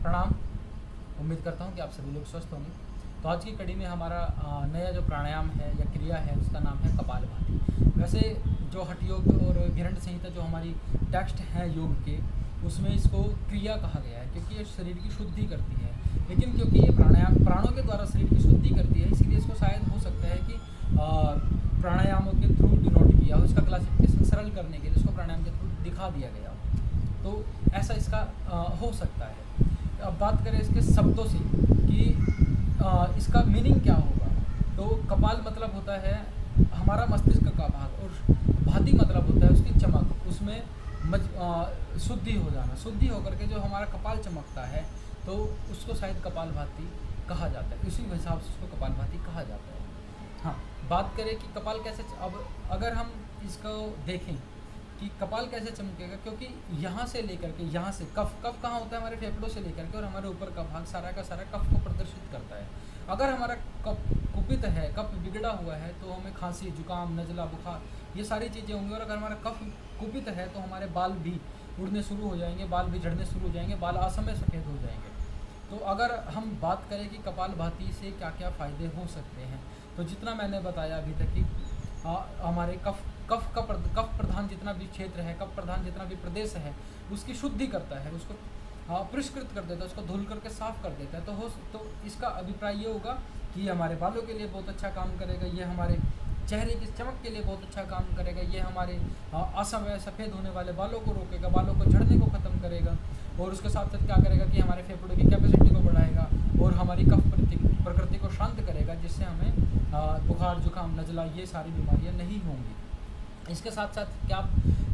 प्रणाम। उम्मीद करता हूँ कि आप सभी लोग स्वस्थ होंगे। तो आज की कड़ी में हमारा नया जो प्राणायाम है या क्रिया है उसका नाम है कपालभाति। वैसे जो हठ योग और घिरंड संहिता जो हमारी टेक्स्ट है योग के, उसमें इसको क्रिया कहा गया है क्योंकि ये शरीर की शुद्धि करती है। लेकिन क्योंकि ये प्राणायाम प्राणों के द्वारा शरीर की शुद्धि करती है, इसीलिए इसको शायद हो सकता है कि प्राणायामों के थ्रू डिनोट किया हो। इसका क्लासिफिकेशन सरल करने के लिए इसको प्राणायाम के थ्रू दिखा दिया गया हो, तो ऐसा इसका हो सकता है। अब बात करें इसके शब्दों से कि इसका मीनिंग क्या होगा, तो कपाल मतलब होता है हमारा मस्तिष्क का भाग, और भाति मतलब होता है उसकी चमक, उसमें शुद्धि हो जाना। शुद्धि होकर के जो हमारा कपाल चमकता है तो उसको शायद कपालभाति कहा जाता है। इसी हिसाब से उसको कपालभाति कहा जाता है। हाँ, बात करें कि कपाल कैसे, अब अगर हम इसको देखें कि कपाल कैसे चमकेगा, क्योंकि यहाँ से लेकर के यहाँ से कफ कहाँ होता है, हमारे फेफड़ों से लेकर के और हमारे ऊपर का भाग सारा का सारा कफ को प्रदर्शित करता है। अगर हमारा कफ कुपित है, कफ बिगड़ा हुआ है, तो हमें खांसी, जुकाम, नज़ला, बुखार ये सारी चीज़ें होंगी। और अगर हमारा कफ कुपित है तो हमारे बाल भी उड़ने शुरू हो जाएंगे, बाल भी झड़ने शुरू हो जाएंगे, बाल असमय सफ़ेद हो जाएंगे। तो अगर हम बात करें कि कपालभाति से क्या क्या फ़ायदे हो सकते हैं, तो जितना मैंने बताया अभी तक कि हमारे कफ प्रधान जितना भी क्षेत्र है, कफ प्रधान जितना भी प्रदेश है, उसकी शुद्धि करता है, उसको परिष्कृत कर देता है, उसको धुल करके साफ कर देता है। तो इसका अभिप्राय ये होगा कि ये हमारे बालों के लिए बहुत अच्छा काम करेगा, ये हमारे चेहरे की चमक के लिए बहुत अच्छा काम करेगा, ये हमारे असमय सफ़ेद होने वाले बालों को रोकेगा, बालों को झड़ने को ख़त्म करेगा, और उसके साथ साथ क्या करेगा कि हमारे फेफड़ों की कैपेसिटी को बढ़ाएगा और हमारी कफ प्रकृति को शांत करेगा, जिससे हमें बुखार, जुकाम, नज़ला ये सारी बीमारियां नहीं होंगी। इसके साथ साथ क्या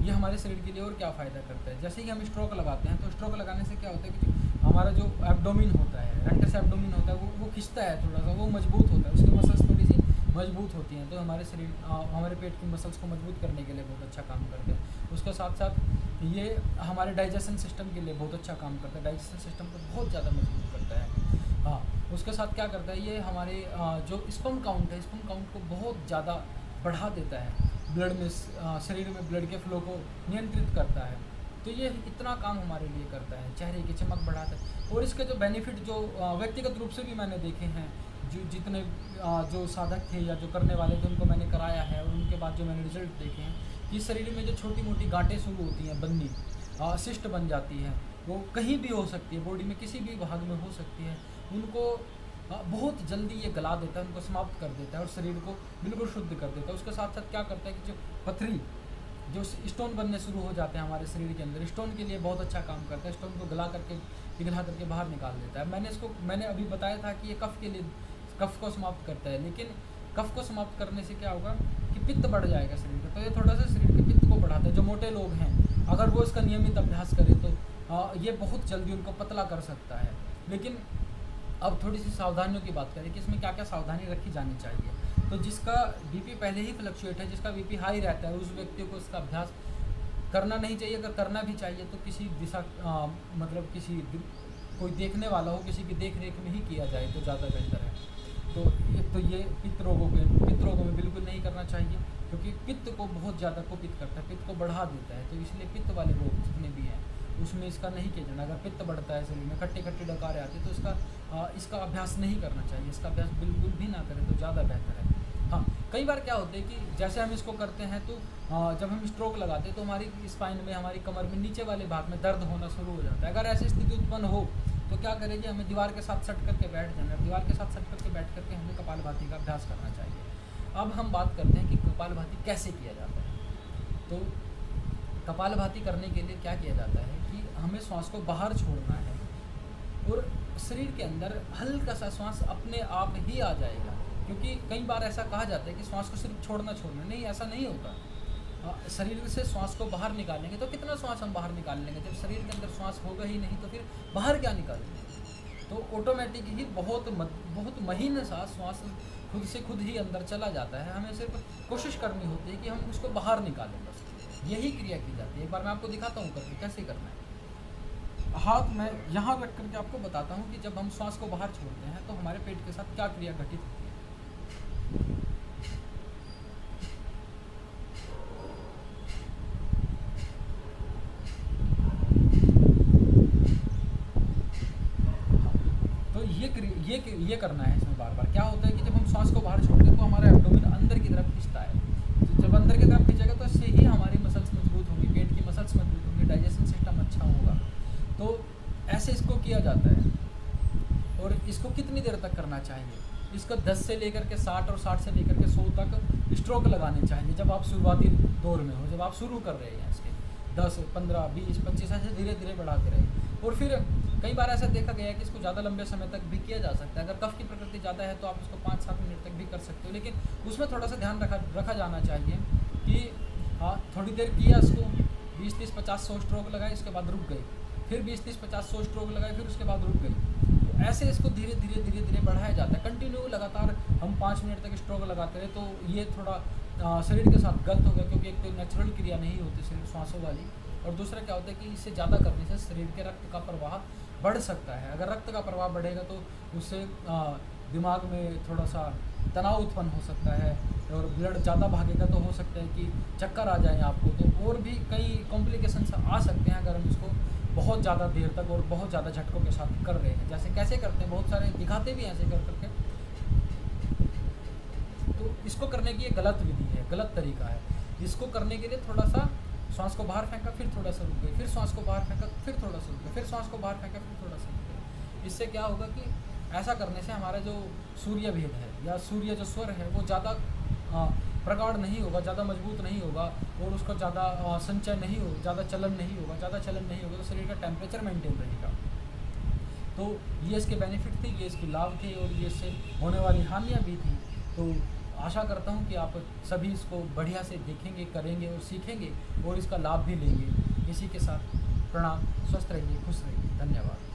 ये हमारे शरीर के लिए और क्या फ़ायदा करता है, जैसे कि हम स्ट्रोक लगाते हैं, तो स्ट्रोक लगाने से क्या होता है कि हमारा जो एब्डोमिन होता है, रेक्टस एब्डोमिन होता है, वो खिंचता है थोड़ा सा, वो मजबूत होता है, उसकी मसल्स थोड़ी सी मजबूत होती हैं, तो हमारे शरीर हमारे पेट की मसल्स को मजबूत करने के लिए बहुत अच्छा काम करते हैं। उसके साथ साथ ये हमारे डाइजेशन सिस्टम के लिए बहुत अच्छा काम करता है, डाइजेशन सिस्टम को बहुत ज़्यादा मजबूत करता है। हाँ, उसके साथ क्या करता है, ये हमारे जो स्पर्म काउंट है, स्पर्म काउंट को बहुत ज़्यादा बढ़ा देता है, ब्लड में शरीर में ब्लड के फ्लो को नियंत्रित करता है। तो ये इतना काम हमारे लिए करता है, चेहरे की चमक बढ़ाता है। और इसके जो बेनिफिट जो व्यक्तिगत रूप से भी मैंने देखे हैं, जितने जो साधक थे या जो करने वाले थे उनको मैंने कराया है, और उनके बाद जो मैंने रिजल्ट देखे हैं कि शरीर में जो छोटी मोटी गांठें शुरू होती हैं बननी, सिस्ट बन जाती है, वो कहीं भी हो सकती है, बॉडी में किसी भी भाग में हो सकती है, उनको बहुत जल्दी ये गला देता है, उनको समाप्त कर देता है और शरीर को बिल्कुल शुद्ध कर देता है। उसके साथ साथ क्या करता है कि जो पथरी, जो स्टोन बनने शुरू हो जाते हैं हमारे शरीर के अंदर, स्टोन के लिए बहुत अच्छा काम करता है, स्टोन को पिघला करके बाहर निकाल देता है। मैंने अभी बताया था कि ये कफ के लिए, कफ को समाप्त करता है, लेकिन कफ को समाप्त करने से क्या होगा कि पित्त बढ़ जाएगा शरीर का, तो ये थोड़ा सा शरीर के पित्त को बढ़ाता है। जो मोटे लोग हैं अगर वो इसका नियमित अभ्यास करें तो ये बहुत जल्दी उनको पतला कर सकता है। लेकिन अब थोड़ी सी सावधानियों की बात करें कि इसमें क्या क्या सावधानी रखी जानी चाहिए। तो जिसका बीपी पहले ही फ्लक्चुएट है, जिसका बीपी हाई रहता है, उस व्यक्ति को इसका अभ्यास करना नहीं चाहिए। अगर करना भी चाहिए तो किसी दिशा मतलब किसी कोई देखने वाला हो, किसी की देख रेख में ही किया जाए तो ज़्यादा बेहतर है। तो एक तो ये पित्त रोगों में बिल्कुल नहीं करना चाहिए, क्योंकि पित्त को बहुत ज़्यादा कुपित करता है, पित्त को बढ़ा देता है। तो इसलिए पित्त वाले रोग जितने भी हैं उसमें इसका नहीं किया जाना। अगर पित्त बढ़ता है शरीर में, खट्टी खट्टी डकारें आती तो इसका अभ्यास नहीं करना चाहिए, इसका अभ्यास बिल्कुल भी ना करें तो ज़्यादा बेहतर है। हाँ, कई बार क्या होता है कि जैसे हम इसको करते हैं तो जब हम स्ट्रोक लगाते हैं तो हमारी स्पाइन में, हमारी कमर में नीचे वाले भाग में दर्द होना शुरू हो जाता है। अगर ऐसी स्थिति उत्पन्न हो तो क्या करें कि हमें दीवार के साथ सट करके बैठ जाना है, दीवार के साथ सट करके बैठ करके हमें कपालभाति का अभ्यास करना चाहिए। अब हम बात करते हैं कि कपालभाति कैसे किया जाता है। तो कपालभाति करने के लिए क्या किया जाता है कि हमें श्वास को बाहर छोड़ना है और शरीर के अंदर हल्का सा श्वास अपने आप ही आ जाएगा। क्योंकि कई बार ऐसा कहा जाता है कि श्वास को सिर्फ छोड़ना, नहीं, ऐसा नहीं होता। शरीर से श्वास को बाहर निकालेंगे तो कितना श्वास हम बाहर निकाल लेंगे, जब शरीर के अंदर श्वास होगा ही नहीं तो फिर बाहर क्या निकालेंगे। तो ऑटोमेटिक ही बहुत महीन सा श्वास खुद से खुद ही अंदर चला जाता है। हमें सिर्फ कोशिश करनी होती है कि हम उसको बाहर निकालें, बस यही क्रिया की जाती है। एक बार मैं आपको दिखाता हूँ करके कैसे करना है। हाथ मैं यहाँ रख करके आपको बताता हूँ कि जब हम श्वास को बाहर छोड़ते हैं तो हमारे पेट के साथ क्या क्रिया घटित होती है। ये करना है इसमें बार बार। क्या होता है कि जब हम सांस को बाहर छोड़ते हैं तो हमारा एब्डोमेन अंदर की तरफ खींचता है। तो जब अंदर की तरफ खींचेगा तो इससे ही हमारी मसल्स मजबूत होंगी, पेट की मसल्स मजबूत होंगी, डाइजेशन सिस्टम अच्छा होगा। तो ऐसे इसको किया जाता है। और इसको कितनी देर तक करना चाहिए? इसको 10 से लेकर के 60 और 60 से लेकर के 100 तक स्ट्रोक लगाने चाहिए जब आप शुरुआती दौर में हो, जब आप शुरू कर रहे हैं इसके। 10, 15, 20, 25 ऐसे धीरे धीरे बढ़ाते रहे। और फिर कई बार ऐसा देखा गया है कि इसको ज़्यादा लंबे समय तक भी किया जा सकता है। अगर कफ की प्रकृति ज़्यादा है तो आप इसको 5-7 मिनट तक भी कर सकते हो, लेकिन उसमें थोड़ा सा ध्यान रखा जाना चाहिए कि हाँ, थोड़ी देर किया इसको, 20, 30, 50, 100 स्ट्रोक लगाए, इसके बाद रुक गए, फिर 20, 30, 50, 100 स्ट्रोक लगाए, फिर उसके बाद रुक गई। तो ऐसे इसको धीरे धीरे बढ़ाया जाता है। कंटिन्यू लगातार हम 5 मिनट तक स्ट्रोक लगाते रहे तो ये थोड़ा शरीर के साथ गलत होगा, क्योंकि एक तो नेचुरल क्रिया नहीं होती शरीर श्वासों वाली, और दूसरा क्या होता है कि इससे ज़्यादा करने से शरीर के रक्त का प्रवाह बढ़ सकता है। अगर रक्त का प्रवाह बढ़ेगा तो उससे दिमाग में थोड़ा सा तनाव उत्पन्न हो सकता है, और ब्लड ज़्यादा भागेगा तो हो सकता है कि चक्कर आ जाए आपको। तो और भी कई कॉम्प्लिकेशंस आ सकते हैं अगर हम इसको बहुत ज़्यादा देर तक और बहुत ज़्यादा झटकों के साथ कर रहे हैं। जैसे कैसे करते हैं, बहुत सारे दिखाते भी हैं ऐसे कर करके। तो इसको करने की ये गलत विधि है, गलत तरीका है। इसको करने के लिए थोड़ा सा श्वास को बाहर फेंका, फिर थोड़ा सा रुक गए, फिर श्वास को बाहर फेंका, फिर थोड़ा सा रुक गए, फिर श्वास को बाहर फेंका, फिर थोड़ा सा रुक गए। इससे क्या होगा कि ऐसा करने से हमारा जो सूर्य भेद है या सूर्य जो स्वर है वो ज़्यादा प्रगाढ़ नहीं होगा, ज़्यादा मजबूत नहीं होगा, और उसका ज़्यादा संचय नहीं होगा, ज़्यादा चलन नहीं होगा। ज़्यादा चलन नहीं होगा तो शरीर का टेम्परेचर मेंटेन रहेगा। तो ये इसके बेनिफिट थे, ये इसके लाभ थे, और ये इससे होने वाली हानियाँ भी थी। तो आशा करता हूँ कि आप सभी इसको बढ़िया से देखेंगे, करेंगे और सीखेंगे, और इसका लाभ भी लेंगे। इसी के साथ प्रणाम, स्वस्थ रहिए, खुश रहिए, धन्यवाद।